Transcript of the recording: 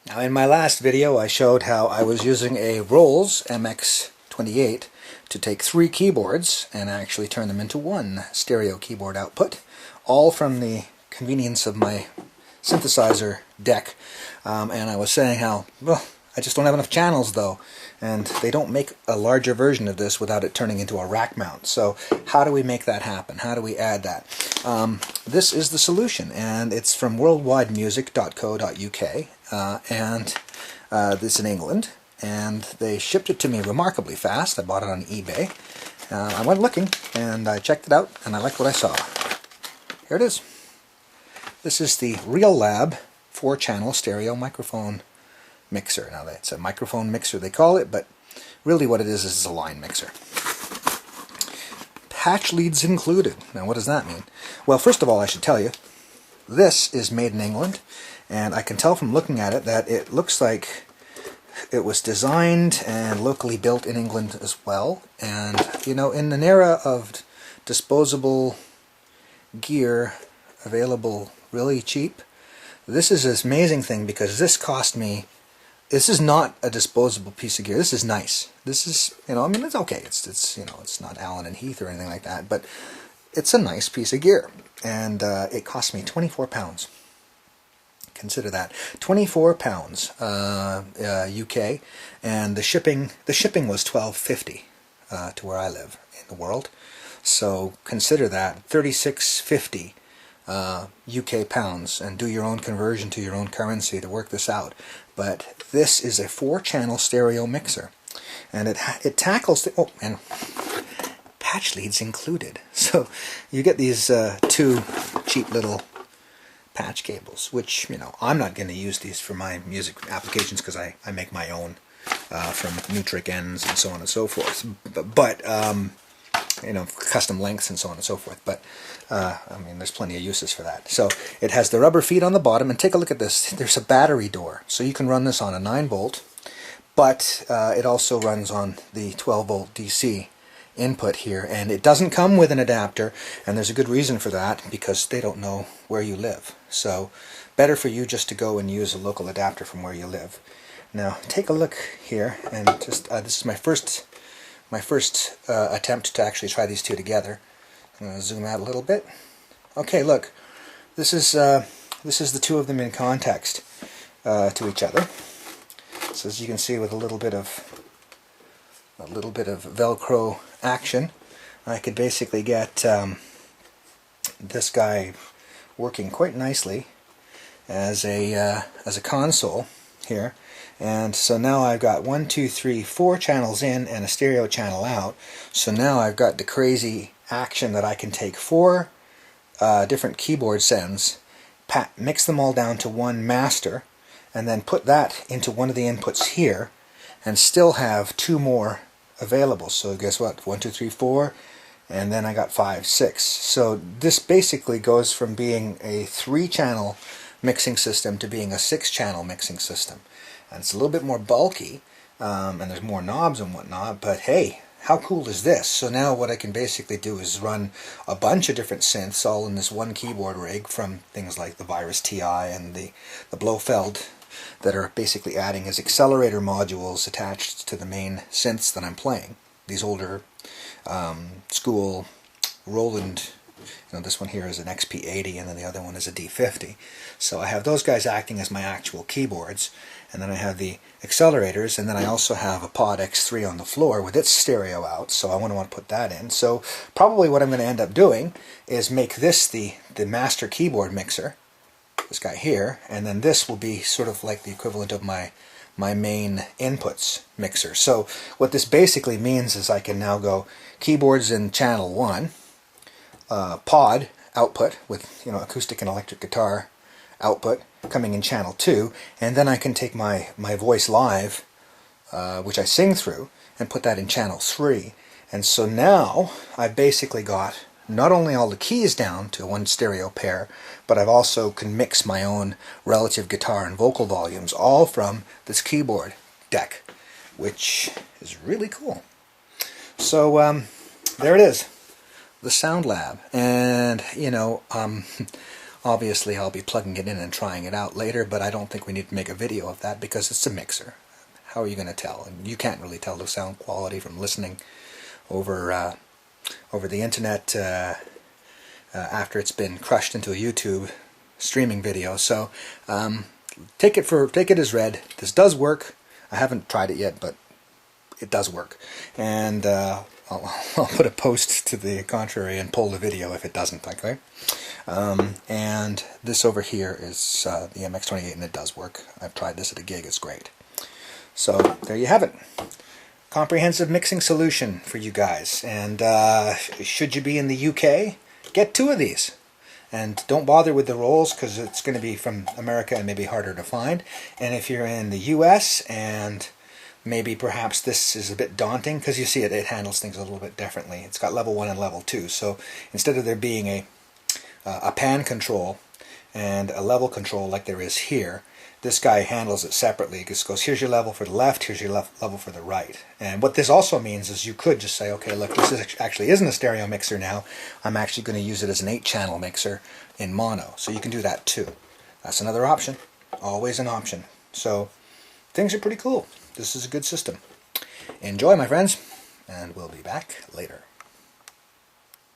Now in my last video I showed how I was using a Rolls MX28 to take 3 keyboards and actually turn them into one stereo keyboard output, all from the convenience of my synthesizer deck. And I was saying how, well, I just don't have enough channels though, and they don't make a larger version of this without it turning into a rack mount. So how do we make that happen? How do we add that? This is the solution, and it's from worldwidemusic.co.uk, and this in England, and they shipped it to me remarkably fast. I bought it on eBay. I went looking and I checked it out and I liked what I saw. Here it is. This is the SoundLab 4-channel stereo microphone mixer. Now it's a microphone mixer they call it, but really what it is a line mixer. Patch leads included. Now what does that mean? Well, first of all I should tell you, this is made in England, and I can tell from looking at it that it looks like it was designed and locally built in England as well. And you know, in an era of disposable gear available really cheap, this is an amazing thing, because this cost me, this is not a disposable piece of gear. This is nice. This is, you know, I mean, it's okay. It's you know, it's not Allen and Heath or anything like that, but it's a nice piece of gear, and it cost me £24. Consider that, £24 UK, and the shipping was $12.50 to where I live in the world. So consider that, $36.50 UK pounds, and do your own conversion to your own currency to work this out. But this is a 4-channel stereo mixer, and it tackles the, oh, and patch leads included. So you get these 2 cheap little patch cables, which, you know, I'm not going to use these for my music applications because I make my own from Nutric ends and so on and so forth. But you know, custom lengths and so on and so forth. But I mean, there's plenty of uses for that. So it has the rubber feet on the bottom, and take a look at this. There's a battery door, so you can run this on a 9-volt, but it also runs on the 12-volt DC input here, and it doesn't come with an adapter, and there's a good reason for that, because they don't know where you live. So better for you just to go and use a local adapter from where you live. Now take a look here, and just this is my first attempt to actually try these two together. I'm going to zoom out a little bit. Okay, look, this is the two of them in context to each other. So as you can see, with a little bit of Velcro action, I could basically get this guy working quite nicely as a console here. And so now I've got 4 channels in and a stereo channel out. So now I've got the crazy action that I can take 4 different keyboard sounds, mix them all down to one master, and then put that into one of the inputs here, and still have 2 more available. So guess what? 1, 2, 3, 4, and then I got 5, 6. So this basically goes from being a 3-channel mixing system to being a 6-channel mixing system. And it's a little bit more bulky, and there's more knobs and whatnot, but hey, how cool is this? So now what I can basically do is run a bunch of different synths all in this one keyboard rig, from things like the Virus TI and the Blofeld, that are basically adding as accelerator modules attached to the main synths that I'm playing. These older school Roland, you know, this one here is an XP80 and then the other one is a D50. So I have those guys acting as my actual keyboards, and then I have the accelerators, and then I also have a Pod X3 on the floor with its stereo out, so I want to put that in. So probably what I'm going to end up doing is make this the master keyboard mixer, this guy here, and then this will be sort of like the equivalent of my main inputs mixer. So what this basically means is I can now go keyboards in channel 1, pod output with, you know, acoustic and electric guitar output coming in channel 2, and then I can take my voice live, which I sing through, and put that in channel 3. And so now I've basically got not only all the keys down to one stereo pair, but I've also can mix my own relative guitar and vocal volumes all from this keyboard deck, which is really cool. So there it is, the SoundLab. And you know, Obviously I'll be plugging it in and trying it out later, but I don't think we need to make a video of that because it's a mixer. How are you going to tell? And you can't really tell the sound quality from listening over over the internet after it's been crushed into a YouTube streaming video. So take it as read. This does work. I haven't tried it yet, but it does work. And I'll put a post to the contrary and pull the video if it doesn't. Okay. And this over here is the MX28, and it does work. I've tried this at a gig. It's great. So there you have it. Comprehensive mixing solution for you guys. And should you be in the UK, get 2 of these. And don't bother with the Rolls because it's going to be from America and maybe harder to find. And if you're in the US and maybe perhaps this is a bit daunting, because you see it handles things a little bit differently. It's got level 1 and level 2. So instead of there being a pan control and a level control like there is here, this guy handles it separately. It just goes, here's your level for the left, here's your level for the right. And what this also means is you could just say, okay, look, this actually isn't a stereo mixer now. I'm actually going to use it as an 8-channel mixer in mono. So you can do that too. That's another option. Always an option. So things are pretty cool. This is a good system. Enjoy, my friends, and we'll be back later.